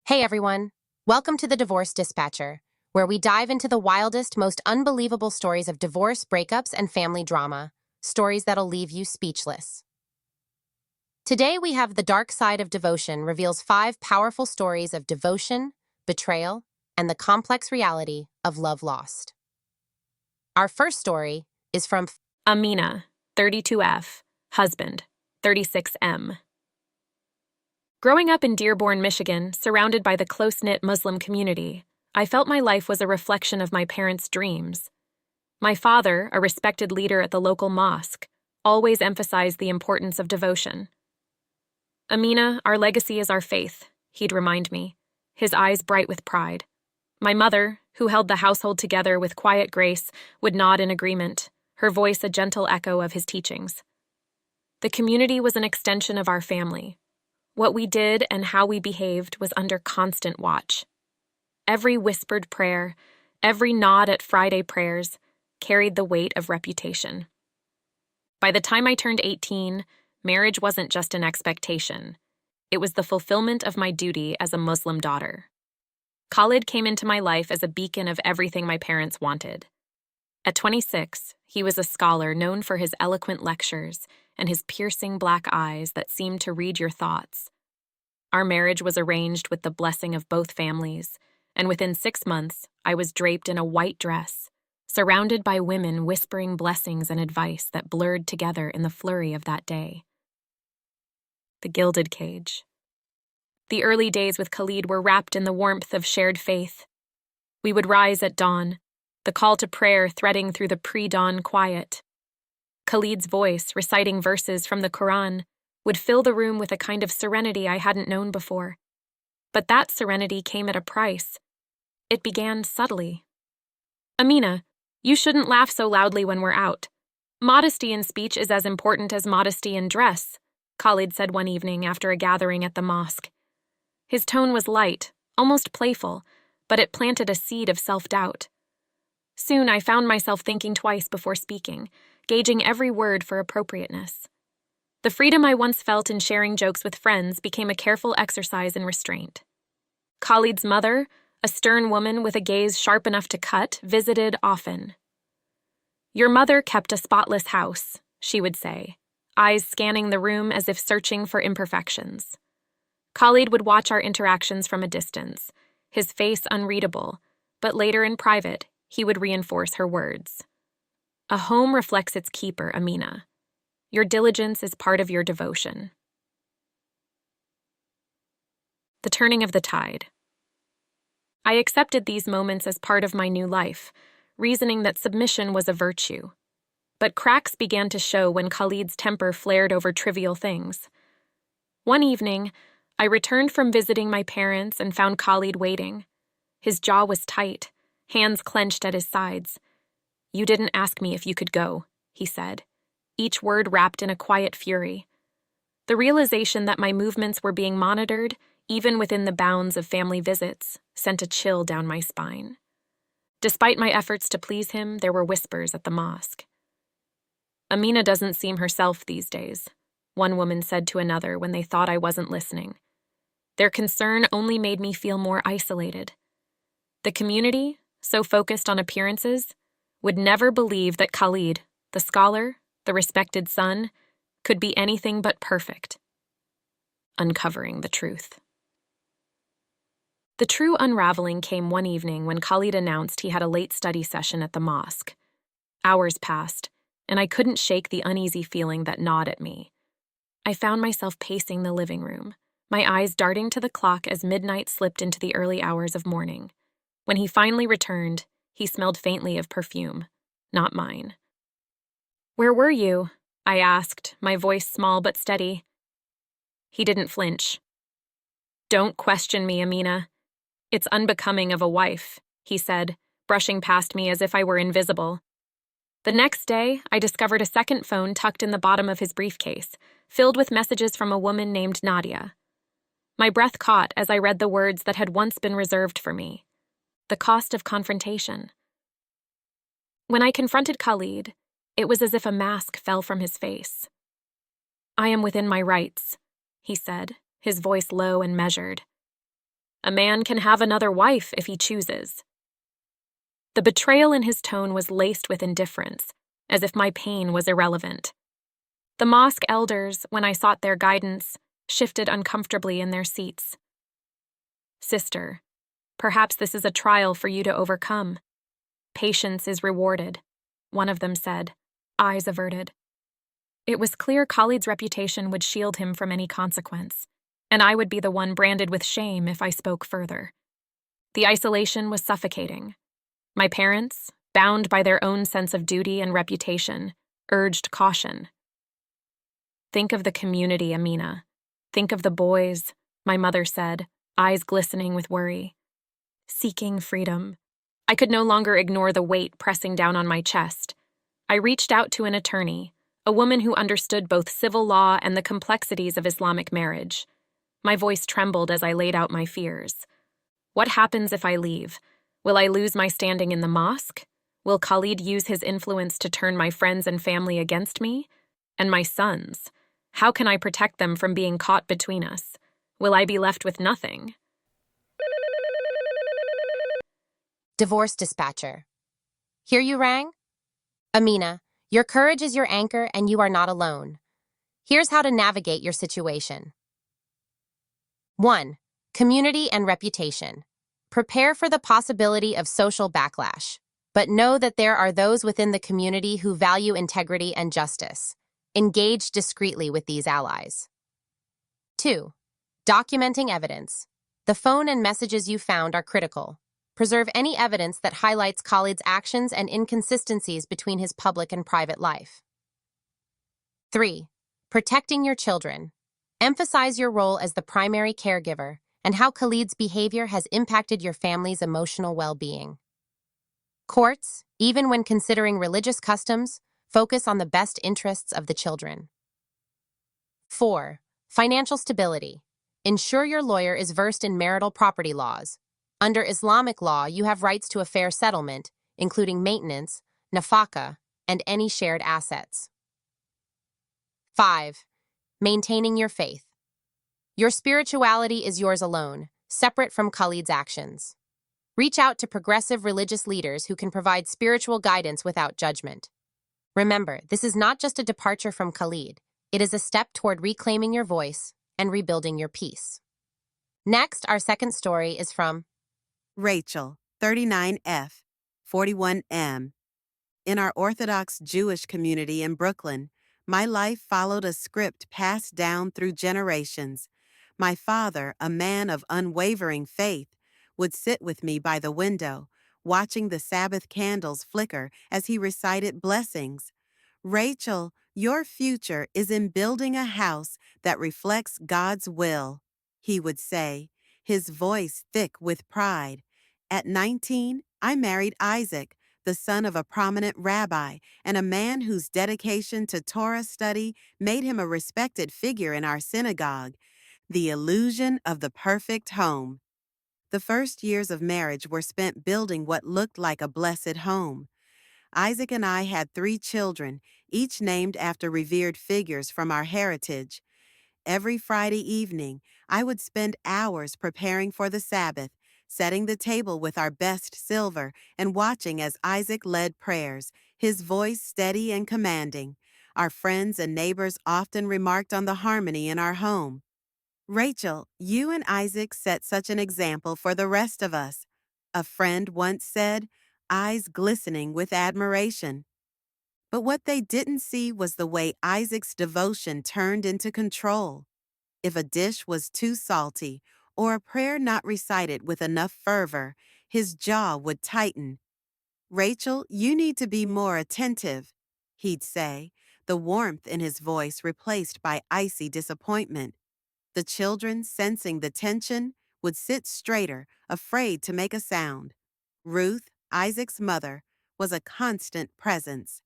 Hey everyone, welcome to the Divorce Dispatcher, where we dive into the wildest, most unbelievable stories of divorce, breakups, and family drama, stories that'll leave you speechless. Today we have The Dark Side of Devotion reveals 5 powerful stories of devotion, betrayal, and the complex reality of love lost. Our first story is from Amina, 32F, husband, 36M. Growing up in Dearborn, Michigan, surrounded by the close-knit Muslim community, I felt my life was a reflection of my parents' dreams. My father, a respected leader at the local mosque, always emphasized the importance of devotion. Amina, our legacy is our faith, he'd remind me, his eyes bright with pride. My mother, who held the household together with quiet grace, would nod in agreement, her voice a gentle echo of his teachings. The community was an extension of our family. What we did and how we behaved was under constant watch. Every whispered prayer, every nod at Friday prayers, carried the weight of reputation. By the time I turned 18, marriage wasn't just an expectation. It was the fulfillment of my duty as a Muslim daughter. Khalid came into my life as a beacon of everything my parents wanted. At 26, he was a scholar known for his eloquent lectures and his piercing black eyes that seemed to read your thoughts. Our marriage was arranged with the blessing of both families, and within 6 months, I was draped in a white dress, surrounded by women whispering blessings and advice that blurred together in the flurry of that day. The gilded cage. The early days with Khalid were wrapped in the warmth of shared faith. We would rise at dawn, the call to prayer threading through the pre-dawn quiet. Khalid's voice, reciting verses from the Quran, would fill the room with a kind of serenity I hadn't known before. But that serenity came at a price. It began subtly. Amina, you shouldn't laugh so loudly when we're out. Modesty in speech is as important as modesty in dress, Khalid said one evening after a gathering at the mosque. His tone was light, almost playful, but it planted a seed of self-doubt. Soon I found myself thinking twice before speaking, gauging every word for appropriateness. The freedom I once felt in sharing jokes with friends became a careful exercise in restraint. Khalid's mother, a stern woman with a gaze sharp enough to cut, visited often. "Your mother kept a spotless house," she would say, eyes scanning the room as if searching for imperfections. Khalid would watch our interactions from a distance, his face unreadable, but later in private, he would reinforce her words. "A home reflects its keeper, Amina. Your diligence is part of your devotion." The turning of the tide. I accepted these moments as part of my new life, reasoning that submission was a virtue. But cracks began to show when Khalid's temper flared over trivial things. One evening, I returned from visiting my parents and found Khalid waiting. His jaw was tight, hands clenched at his sides. "You didn't ask me if you could go," he said, each word wrapped in a quiet fury. The realization that my movements were being monitored, even within the bounds of family visits, sent a chill down my spine. Despite my efforts to please him, there were whispers at the mosque. "Amina doesn't seem herself these days," one woman said to another when they thought I wasn't listening. Their concern only made me feel more isolated. The community, so focused on appearances, would never believe that Khalid, the scholar, the respected son, could be anything but perfect. Uncovering the truth. The true unraveling came one evening when Khalid announced he had a late study session at the mosque. Hours passed, and I couldn't shake the uneasy feeling that gnawed at me. I found myself pacing the living room, my eyes darting to the clock as midnight slipped into the early hours of morning. When he finally returned, he smelled faintly of perfume, not mine. "Where were you?" I asked, my voice small but steady. He didn't flinch. "Don't question me, Amina. It's unbecoming of a wife," he said, brushing past me as if I were invisible. The next day, I discovered a second phone tucked in the bottom of his briefcase, filled with messages from a woman named Nadia. My breath caught as I read the words that had once been reserved for me. The cost of confrontation. When I confronted Khalid, it was as if a mask fell from his face. "I am within my rights," he said, his voice low and measured. A man can have another wife if he chooses. The betrayal in his tone was laced with indifference, as if my pain was irrelevant. The mosque elders, when I sought their guidance, shifted uncomfortably in their seats. Sister, perhaps this is a trial for you to overcome. Patience is rewarded, one of them said, eyes averted. It was clear Khalid's reputation would shield him from any consequence, and I would be the one branded with shame if I spoke further. The isolation was suffocating. My parents, bound by their own sense of duty and reputation, urged caution. Think of the community, Amina. Think of the boys, my mother said, eyes glistening with worry. Seeking freedom. I could no longer ignore the weight pressing down on my chest. I reached out to an attorney, a woman who understood both civil law and the complexities of Islamic marriage. My voice trembled as I laid out my fears. What happens if I leave? Will I lose my standing in the mosque? Will Khalid use his influence to turn my friends and family against me? And my sons? How can I protect them from being caught between us? Will I be left with nothing? Divorce dispatcher. Here you rang? Amina, your courage is your anchor and you are not alone. Here's how to navigate your situation. 1. Community and reputation. Prepare for the possibility of social backlash, but know that there are those within the community who value integrity and justice. Engage discreetly with these allies. 2. Documenting evidence. The phone and messages you found are critical. Preserve any evidence that highlights Khalid's actions and inconsistencies between his public and private life. 3. Protecting your children. Emphasize your role as the primary caregiver and how Khalid's behavior has impacted your family's emotional well-being. Courts, even when considering religious customs, focus on the best interests of the children. 4. Financial stability. Ensure your lawyer is versed in marital property laws. Under Islamic law, you have rights to a fair settlement, including maintenance, nafaka, and any shared assets. 5. Maintaining your faith. Your spirituality is yours alone, separate from Khalid's actions. Reach out to progressive religious leaders who can provide spiritual guidance without judgment. Remember, this is not just a departure from Khalid. It is a step toward reclaiming your voice and rebuilding your peace. Next, our second story is from Rachel, 39F, 41M. In our Orthodox Jewish community in Brooklyn, my life followed a script passed down through generations. My father, a man of unwavering faith, would sit with me by the window, watching the Sabbath candles flicker as he recited blessings. Rachel, your future is in building a house that reflects God's will, he would say, his voice thick with pride. At 19, I married Isaac, the son of a prominent rabbi and a man whose dedication to Torah study made him a respected figure in our synagogue. The illusion of the perfect home. The first years of marriage were spent building what looked like a blessed home. Isaac and I had 3 children, each named after revered figures from our heritage. Every Friday evening, I would spend hours preparing for the Sabbath, setting the table with our best silver and watching as Isaac led prayers, his voice steady and commanding. Our friends and neighbors often remarked on the harmony in our home. Rachel, you and Isaac set such an example for the rest of us, a friend once said, eyes glistening with admiration. But what they didn't see was the way Isaac's devotion turned into control. If a dish was too salty or a prayer not recited with enough fervor, his jaw would tighten. Rachel, you need to be more attentive, he'd say, the warmth in his voice replaced by icy disappointment. The children, sensing the tension, would sit straighter, afraid to make a sound. Ruth, Isaac's mother, was a constant presence.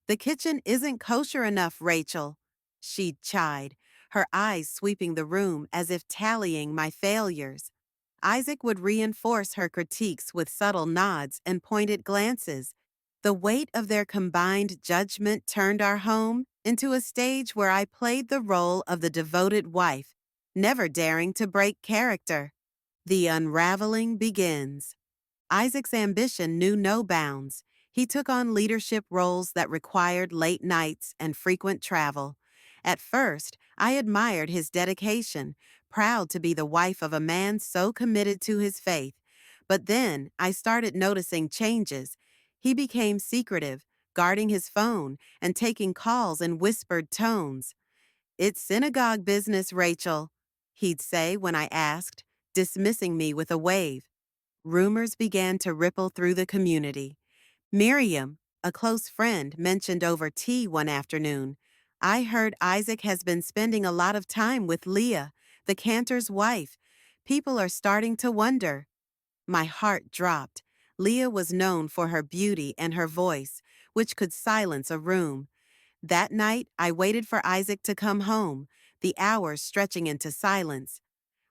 The kitchen isn't kosher enough, Rachel, she'd chide, her eyes sweeping the room as if tallying my failures. Isaac would reinforce her critiques with subtle nods and pointed glances. The weight of their combined judgment turned our home into a stage where I played the role of the devoted wife, never daring to break character. The unraveling begins. Isaac's ambition knew no bounds. He took on leadership roles that required late nights and frequent travel. At first, I admired his dedication, proud to be the wife of a man so committed to his faith. But then I started noticing changes. He became secretive, guarding his phone and taking calls in whispered tones. "It's synagogue business, Rachel," he'd say when I asked, dismissing me with a wave. Rumors began to ripple through the community. Miriam, a close friend, mentioned over tea one afternoon, "I heard Isaac has been spending a lot of time with Leah, the cantor's wife. People are starting to wonder." My heart dropped. Leah was known for her beauty and her voice, which could silence a room. That night, I waited for Isaac to come home, the hours stretching into silence.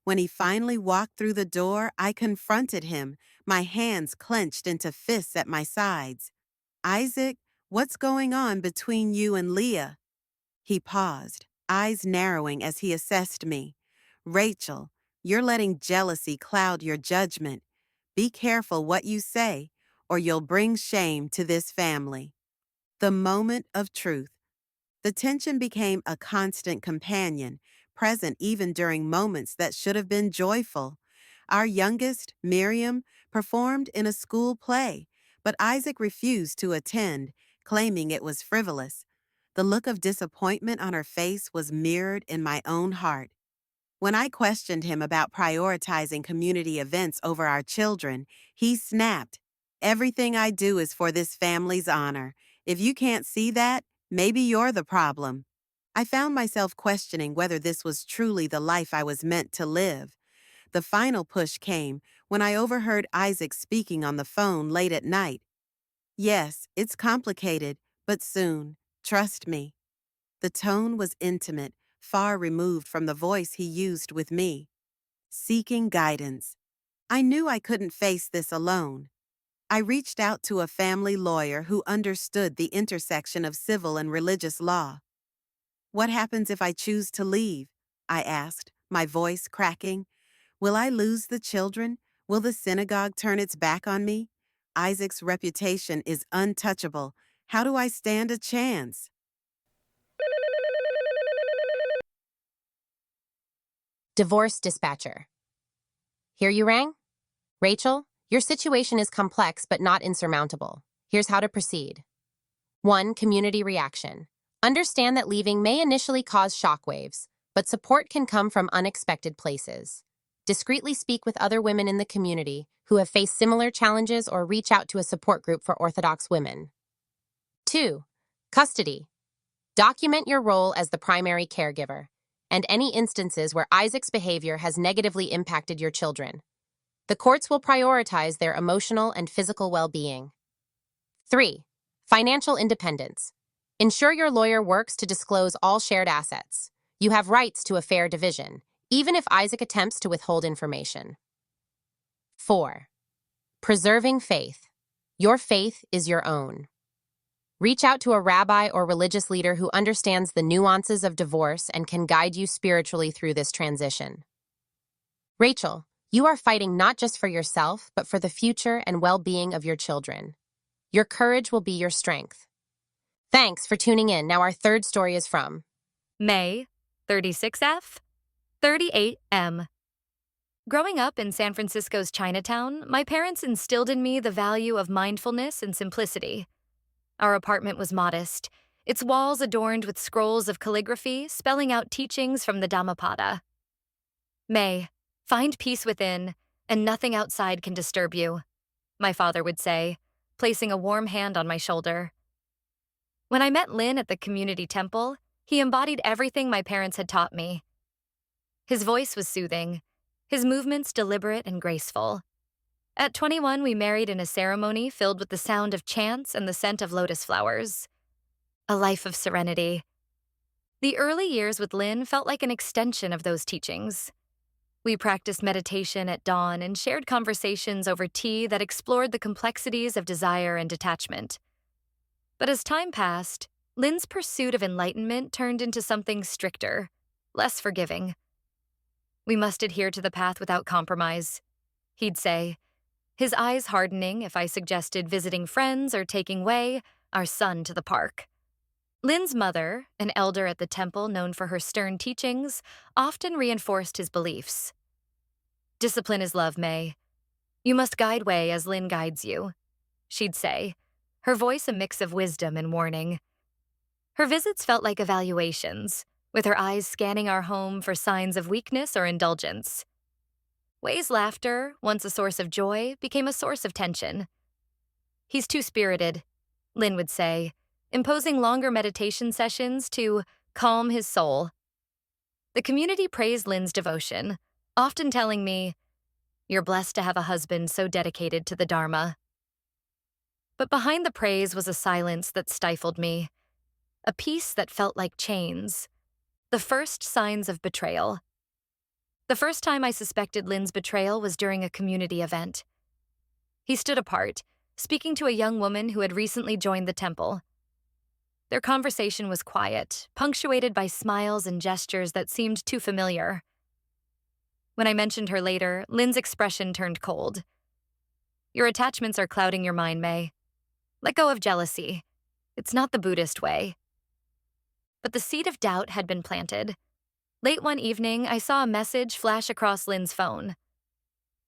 When he finally walked through the door, I confronted him, my hands clenched into fists at my sides. "Isaac, what's going on between you and Leah?" He paused, eyes narrowing as he assessed me. "Rachel, you're letting jealousy cloud your judgment. Be careful what you say, or you'll bring shame to this family." The moment of truth. The tension became a constant companion, present even during moments that should have been joyful. Our youngest, Miriam, performed in a school play, but Isaac refused to attend, claiming it was frivolous. The look of disappointment on her face was mirrored in my own heart. When I questioned him about prioritizing community events over our children, he snapped, "Everything I do is for this family's honor. If you can't see that, maybe you're the problem." I found myself questioning whether this was truly the life I was meant to live. The final push came when I overheard Isaac speaking on the phone late at night. "Yes, it's complicated, but soon. Trust me." The tone was intimate, far removed from the voice he used with me. Seeking guidance. I knew I couldn't face this alone. I reached out to a family lawyer who understood the intersection of civil and religious law. "What happens if I choose to leave?" I asked, my voice cracking. "Will I lose the children? Will the synagogue turn its back on me? Isaac's reputation is untouchable. How do I stand a chance?" Divorce dispatcher. Here you rang? Rachel, your situation is complex but not insurmountable. Here's how to proceed. 1. Community reaction. Understand that leaving may initially cause shockwaves, but support can come from unexpected places. Discreetly speak with other women in the community who have faced similar challenges or reach out to a support group for Orthodox women. 2. Custody. Document your role as the primary caregiver and any instances where Isaac's behavior has negatively impacted your children. The courts will prioritize their emotional and physical well-being. 3. Financial independence. Ensure your lawyer works to disclose all shared assets. You have rights to a fair division, even if Isaac attempts to withhold information. 4. Preserving faith. Your faith is your own. Reach out to a rabbi or religious leader who understands the nuances of divorce and can guide you spiritually through this transition. Rachel, you are fighting not just for yourself, but for the future and well-being of your children. Your courage will be your strength. Thanks for tuning in. Now our third story is from May, 36F, 38M. Growing up in San Francisco's Chinatown, my parents instilled in me the value of mindfulness and simplicity. Our apartment was modest, its walls adorned with scrolls of calligraphy spelling out teachings from the Dhammapada. "May, find peace within, and nothing outside can disturb you," my father would say, placing a warm hand on my shoulder. When I met Lynn at the community temple, he embodied everything my parents had taught me. His voice was soothing, his movements deliberate and graceful. At 21, we married in a ceremony filled with the sound of chants and the scent of lotus flowers. A life of serenity. The early years with Lynn felt like an extension of those teachings. We practiced meditation at dawn and shared conversations over tea that explored the complexities of desire and detachment. But as time passed, Lynn's pursuit of enlightenment turned into something stricter, less forgiving. We must adhere to the path without compromise, he'd say, his eyes hardening if I suggested visiting friends or taking Wei, our son, to the park. Lin's mother, an elder at the temple known for her stern teachings, often reinforced his beliefs. Discipline is love, May. You must guide Wei as Lin guides you, she'd say, her voice a mix of wisdom and warning. Her visits felt like evaluations, with her eyes scanning our home for signs of weakness or indulgence. Wei's laughter, once a source of joy, became a source of tension. He's too spirited, Lin would say, imposing longer meditation sessions to calm his soul. The community praised Lin's devotion, often telling me, "You're blessed to have a husband so dedicated to the Dharma." But behind the praise was a silence that stifled me, a peace that felt like chains, the first signs of betrayal. The first time I suspected Lin's betrayal was during a community event. He stood apart, speaking to a young woman who had recently joined the temple. Their conversation was quiet, punctuated by smiles and gestures that seemed too familiar. When I mentioned her later, Lin's expression turned cold. "Your attachments are clouding your mind, May. Let go of jealousy. It's not the Buddhist way." But the seed of doubt had been planted. Late one evening, I saw a message flash across Lin's phone.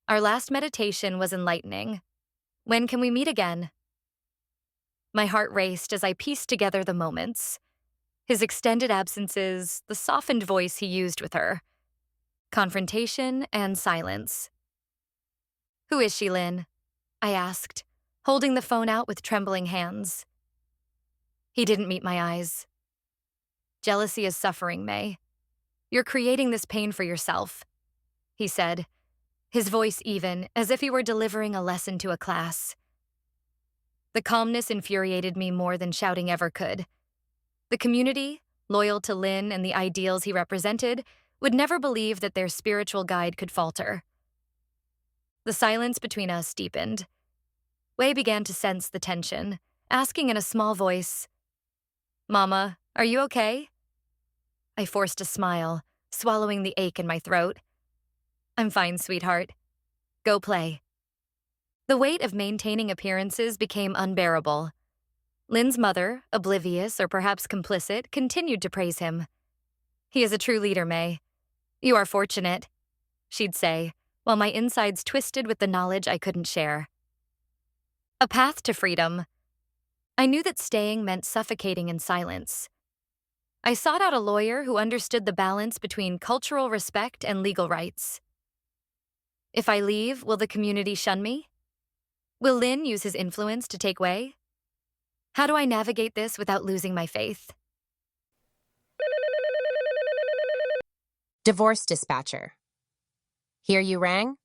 "Our last meditation was enlightening. When can we meet again?" My heart raced as I pieced together the moments. His extended absences, the softened voice he used with her. Confrontation and silence. "Who is she, Lin?" I asked, holding the phone out with trembling hands. He didn't meet my eyes. "Jealousy is suffering, May. You're creating this pain for yourself," he said, his voice even, as if he were delivering a lesson to a class. The calmness infuriated me more than shouting ever could. The community, loyal to Lin and the ideals he represented, would never believe that their spiritual guide could falter. The silence between us deepened. Wei began to sense the tension, asking in a small voice, "Mama, are you okay?" I forced a smile, swallowing the ache in my throat. "I'm fine, sweetheart. Go play." The weight of maintaining appearances became unbearable. Lin's mother, oblivious or perhaps complicit, continued to praise him. "He is a true leader, May. You are fortunate," she'd say, while my insides twisted with the knowledge I couldn't share. A path to freedom. I knew that staying meant suffocating in silence. I sought out a lawyer who understood the balance between cultural respect and legal rights. If I leave, will the community shun me? Will Lin use his influence to take Wei? How do I navigate this without losing my faith? Divorce Dispatcher. Hear you rang?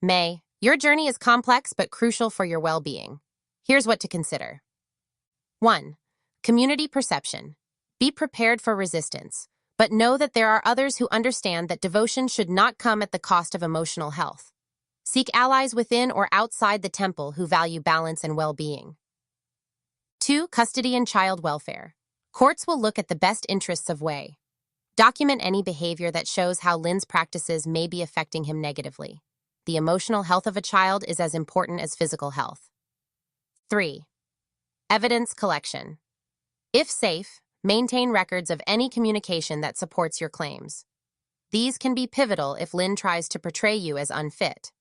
May, your journey is complex but crucial for your well-being. Here's what to consider. 1. Community perception. Be prepared for resistance, but know that there are others who understand that devotion should not come at the cost of emotional health. Seek allies within or outside the temple who value balance and well-being. 2. Custody and child welfare. Courts will look at the best interests of Wei. Document any behavior that shows how Lin's practices may be affecting him negatively. The emotional health of a child is as important as physical health. 3. Evidence collection. If safe, maintain records of any communication that supports your claims. These can be pivotal if Lin tries to portray you as unfit.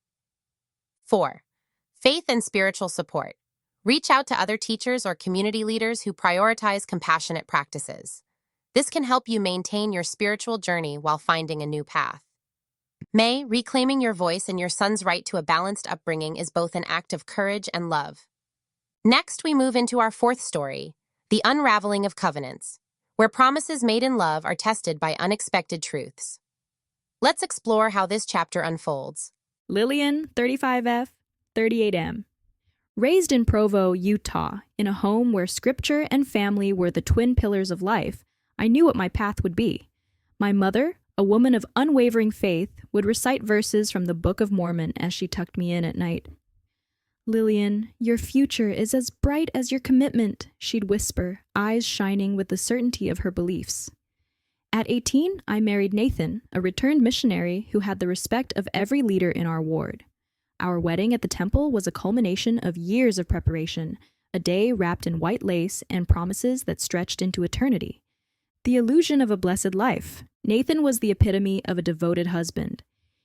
4. Faith and spiritual support. Reach out to other teachers or community leaders who prioritize compassionate practices. This can help you maintain your spiritual journey while finding a new path. May, reclaiming your voice and your son's right to a balanced upbringing is both an act of courage and love. Next, we move into our fourth story, the unraveling of covenants, where promises made in love are tested by unexpected truths. Let's explore how this chapter unfolds. Lillian, 35F, 38M. Raised in Provo, Utah, in a home where scripture and family were the twin pillars of life, I knew what my path would be. My mother, a woman of unwavering faith, would recite verses from the Book of Mormon as she tucked me in at night. "Lillian, your future is as bright as your commitment," she'd whisper, eyes shining with the certainty of her beliefs. At 18, I married Nathan, a returned missionary who had the respect of every leader in our ward. Our wedding at the temple was a culmination of years of preparation, a day wrapped in white lace and promises that stretched into eternity. The illusion of a blessed life. Nathan was the epitome of a devoted husband.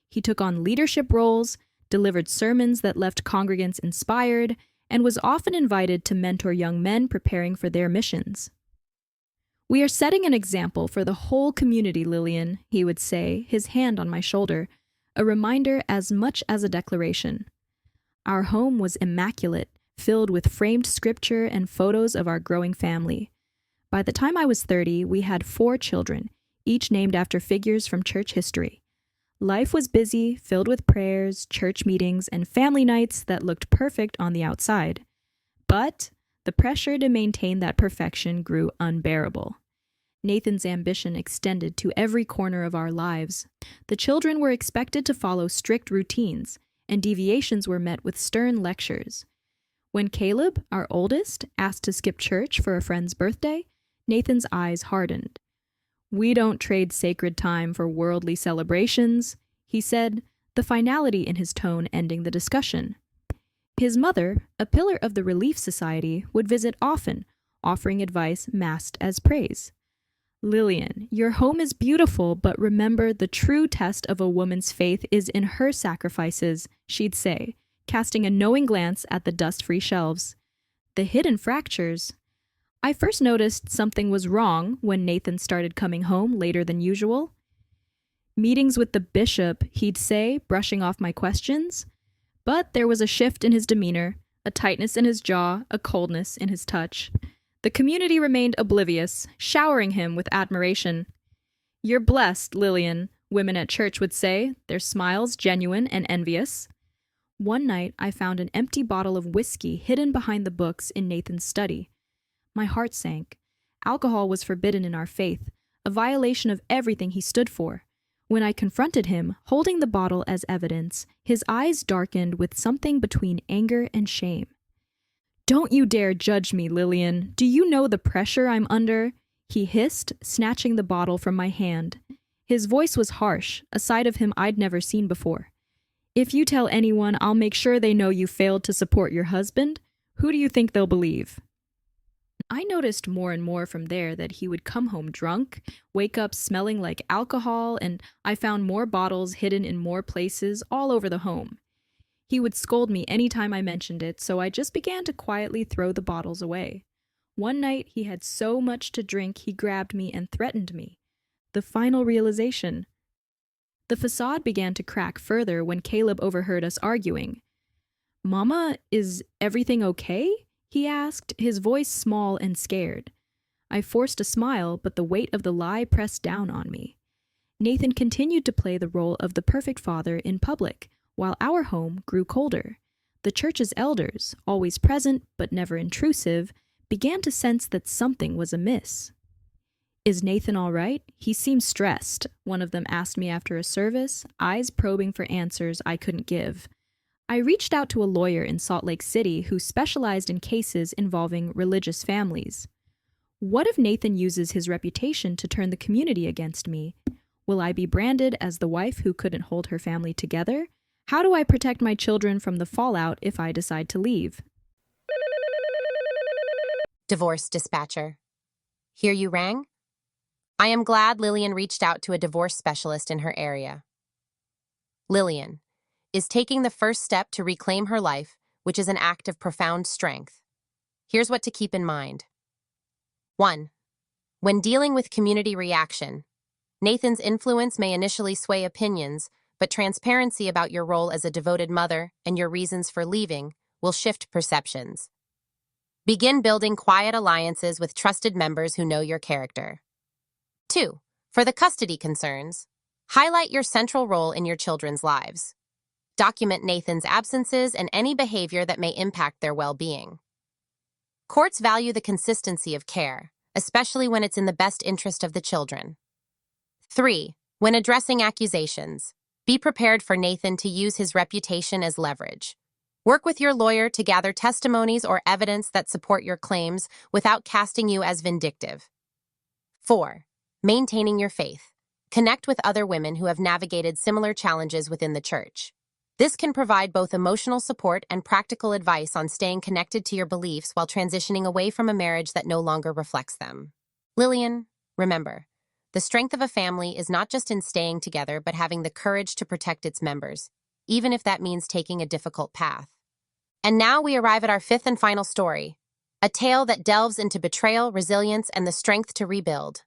He took on leadership roles, delivered sermons that left congregants inspired, and was often invited to mentor young men preparing for their missions. "We are setting an example for the whole community, Lillian," he would say, his hand on my shoulder, a reminder as much as a declaration. Our home was immaculate, filled with framed scripture and photos of our growing family. By the time I was 30, we had 4 children, each named after figures from church history. Life was busy, filled with prayers, church meetings, and family nights that looked perfect on the outside. But the pressure to maintain that perfection grew unbearable. Nathan's ambition extended to every corner of our lives. The children were expected to follow strict routines, and deviations were met with stern lectures. When Caleb, our oldest, asked to skip church for a friend's birthday, Nathan's eyes hardened. "We don't trade sacred time for worldly celebrations," he said, the finality in his tone ending the discussion. His mother, a pillar of the Relief Society, would visit often, offering advice masked as praise. "Lillian, your home is beautiful, but remember the true test of a woman's faith is in her sacrifices," she'd say, casting a knowing glance at the dust-free shelves. The hidden fractures. I first noticed something was wrong when Nathan started coming home later than usual. "Meetings with the bishop," he'd say, brushing off my questions. But there was a shift in his demeanor, a tightness in his jaw, a coldness in his touch. The community remained oblivious, showering him with admiration. "You're blessed, Lillian," women at church would say, their smiles genuine and envious. One night, I found an empty bottle of whiskey hidden behind the books in Nathan's study. My heart sank. Alcohol was forbidden in our faith, a violation of everything he stood for. When I confronted him, holding the bottle as evidence, his eyes darkened with something between anger and shame. "Don't you dare judge me, Lillian. Do you know the pressure I'm under?" he hissed, snatching the bottle from my hand. His voice was harsh, a side of him I'd never seen before. "If you tell anyone, I'll make sure they know you failed to support your husband. Who do you think they'll believe?" I noticed more and more from there that he would come home drunk, wake up smelling like alcohol, and I found more bottles hidden in more places all over the home. He would scold me any time I mentioned it, so I just began to quietly throw the bottles away. One night, he had so much to drink he grabbed me and threatened me. The final realization. The facade began to crack further when Caleb overheard us arguing. "Mama, is everything okay?" he asked, his voice small and scared. I forced a smile, but the weight of the lie pressed down on me. Nathan continued to play the role of the perfect father in public, while our home grew colder. The church's elders, always present but never intrusive, began to sense that something was amiss. "Is Nathan all right? He seems stressed," one of them asked me after a service, eyes probing for answers I couldn't give. I reached out to a lawyer in Salt Lake City who specialized in cases involving religious families. What if Nathan uses his reputation to turn the community against me? Will I be branded as the wife who couldn't hold her family together? How do I protect my children from the fallout if I decide to leave? Divorce dispatcher. Here you rang? I am glad Lillian reached out to a divorce specialist in her area. Lillian is taking the first step to reclaim her life, which is an act of profound strength. Here's what to keep in mind. 1. When dealing with community reaction, Nathan's influence may initially sway opinions, but transparency about your role as a devoted mother and your reasons for leaving will shift perceptions. Begin building quiet alliances with trusted members who know your character. 2. For the custody concerns, highlight your central role in your children's lives. Document Nathan's absences and any behavior that may impact their well-being. Courts value the consistency of care, especially when it's in the best interest of the children. 3. When addressing accusations, be prepared for Nathan to use his reputation as leverage. Work with your lawyer to gather testimonies or evidence that support your claims without casting you as vindictive. 4. Maintaining your faith. Connect with other women who have navigated similar challenges within the church. This can provide both emotional support and practical advice on staying connected to your beliefs while transitioning away from a marriage that no longer reflects them. Lillian, remember, the strength of a family is not just in staying together but having the courage to protect its members, even if that means taking a difficult path. And now we arrive at our fifth and final story, a tale that delves into betrayal, resilience, and the strength to rebuild.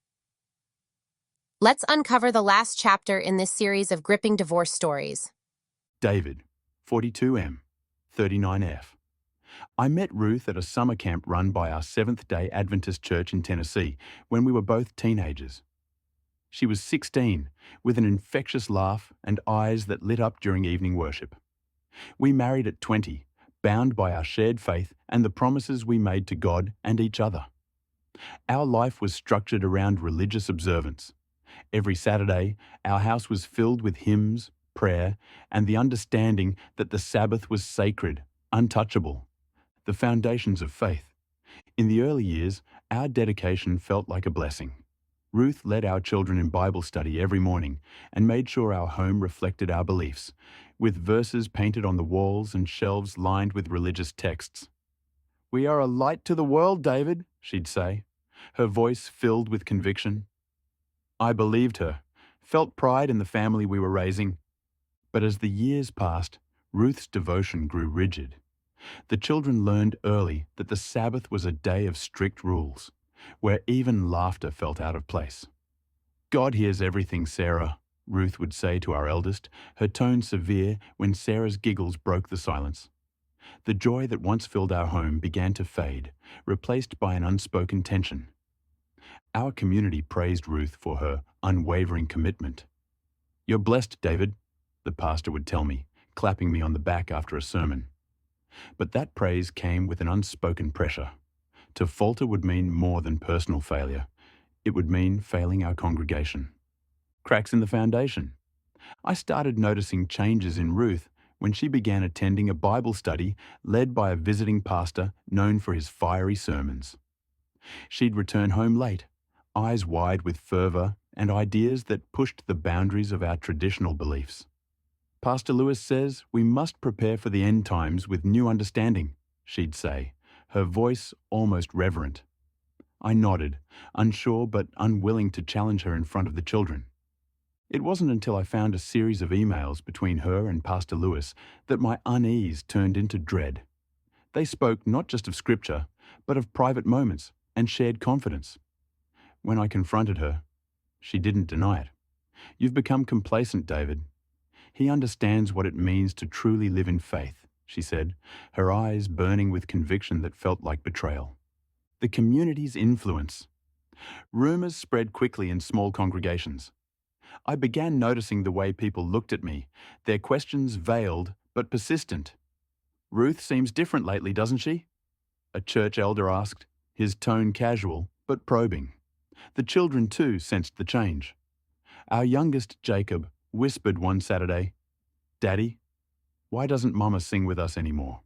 Let's uncover the last chapter in this series of gripping divorce stories. David, 42M, 39F. I met Ruth at a summer camp run by our Seventh-day Adventist church in Tennessee when we were both teenagers. She was 16, with an infectious laugh and eyes that lit up during evening worship. We married at 20, bound by our shared faith and the promises we made to God and each other. Our life was structured around religious observance. Every Saturday, our house was filled with hymns, prayer, and the understanding that the Sabbath was sacred, untouchable, the foundations of faith. In the early years, our dedication felt like a blessing. Ruth led our children in Bible study every morning and made sure our home reflected our beliefs, with verses painted on the walls and shelves lined with religious texts. "We are a light to the world, David," she'd say, her voice filled with conviction. I believed her, felt pride in the family we were raising. But as the years passed, Ruth's devotion grew rigid. The children learned early that the Sabbath was a day of strict rules, where even laughter felt out of place. "God hears everything, Sarah," Ruth would say to our eldest, her tone severe when Sarah's giggles broke the silence. The joy that once filled our home began to fade, replaced by an unspoken tension. Our community praised Ruth for her unwavering commitment. "You're blessed, David," the pastor would tell me, clapping me on the back after a sermon. But that praise came with an unspoken pressure. To falter would mean more than personal failure. It would mean failing our congregation. Cracks in the foundation. I started noticing changes in Ruth when she began attending a Bible study led by a visiting pastor known for his fiery sermons. She'd return home late, eyes wide with fervor and ideas that pushed the boundaries of our traditional beliefs. "Pastor Lewis says we must prepare for the end times with new understanding," she'd say, her voice almost reverent. I nodded, unsure but unwilling to challenge her in front of the children. It wasn't until I found a series of emails between her and Pastor Lewis that my unease turned into dread. They spoke not just of Scripture, but of private moments and shared confidence. When I confronted her, she didn't deny it. "You've become complacent, David. He understands what it means to truly live in faith," she said, her eyes burning with conviction that felt like betrayal. The community's influence. Rumors spread quickly in small congregations. I began noticing the way people looked at me, their questions veiled but persistent. "Ruth seems different lately, doesn't she?" a church elder asked, his tone casual but probing. The children too sensed the change. Our youngest, Jacob, whispered one Saturday, "Daddy, why doesn't Mama sing with us anymore?"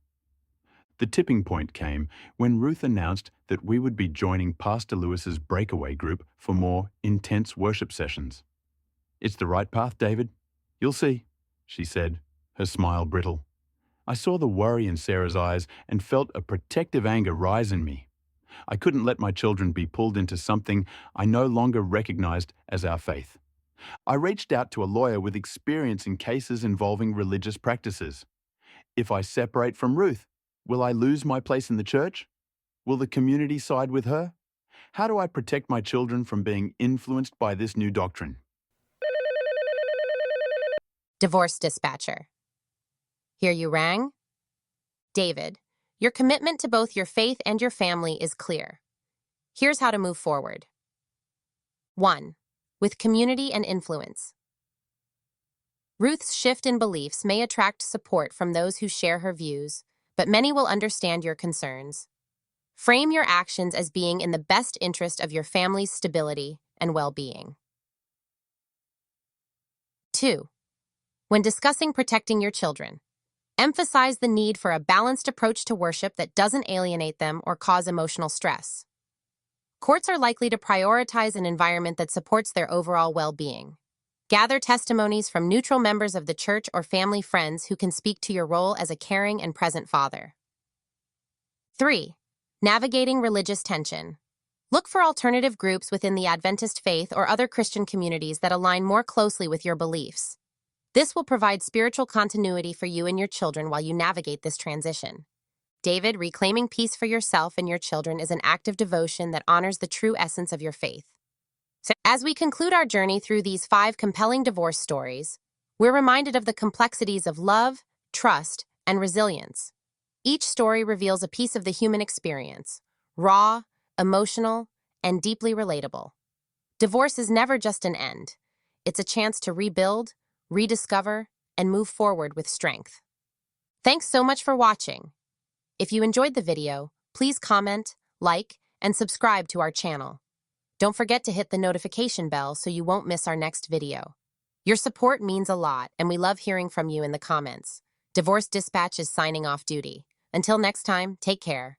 The tipping point came when Ruth announced that we would be joining Pastor Lewis's breakaway group for more intense worship sessions. "It's the right path, David. You'll see," she said, her smile brittle. I saw the worry in Sarah's eyes and felt a protective anger rise in me. I couldn't let my children be pulled into something I no longer recognized as our faith. I reached out to a lawyer with experience in cases involving religious practices. If I separate from Ruth, will I lose my place in the church? Will the community side with her? How do I protect my children from being influenced by this new doctrine? Divorce dispatcher. Here you rang? David, your commitment to both your faith and your family is clear. Here's how to move forward. 1. With community and influence. Ruth's shift in beliefs may attract support from those who share her views, but many will understand your concerns. Frame your actions as being in the best interest of your family's stability and well-being. 2. When discussing protecting your children, emphasize the need for a balanced approach to worship that doesn't alienate them or cause emotional stress. Courts are likely to prioritize an environment that supports their overall well-being. Gather testimonies from neutral members of the church or family friends who can speak to your role as a caring and present father. 3. Navigating religious tension. Look for alternative groups within the Adventist faith or other Christian communities that align more closely with your beliefs. This will provide spiritual continuity for you and your children while you navigate this transition. David, reclaiming peace for yourself and your children is an act of devotion that honors the true essence of your faith. So, as we conclude our journey through these 5 compelling divorce stories, we're reminded of the complexities of love, trust, and resilience. Each story reveals a piece of the human experience, raw, emotional, and deeply relatable. Divorce is never just an end. It's a chance to rebuild, rediscover, and move forward with strength. Thanks so much for watching. If you enjoyed the video, please comment, like, and subscribe to our channel. Don't forget to hit the notification bell so you won't miss our next video. Your support means a lot, and we love hearing from you in the comments. Divorce Dispatch is signing off duty. Until next time, take care.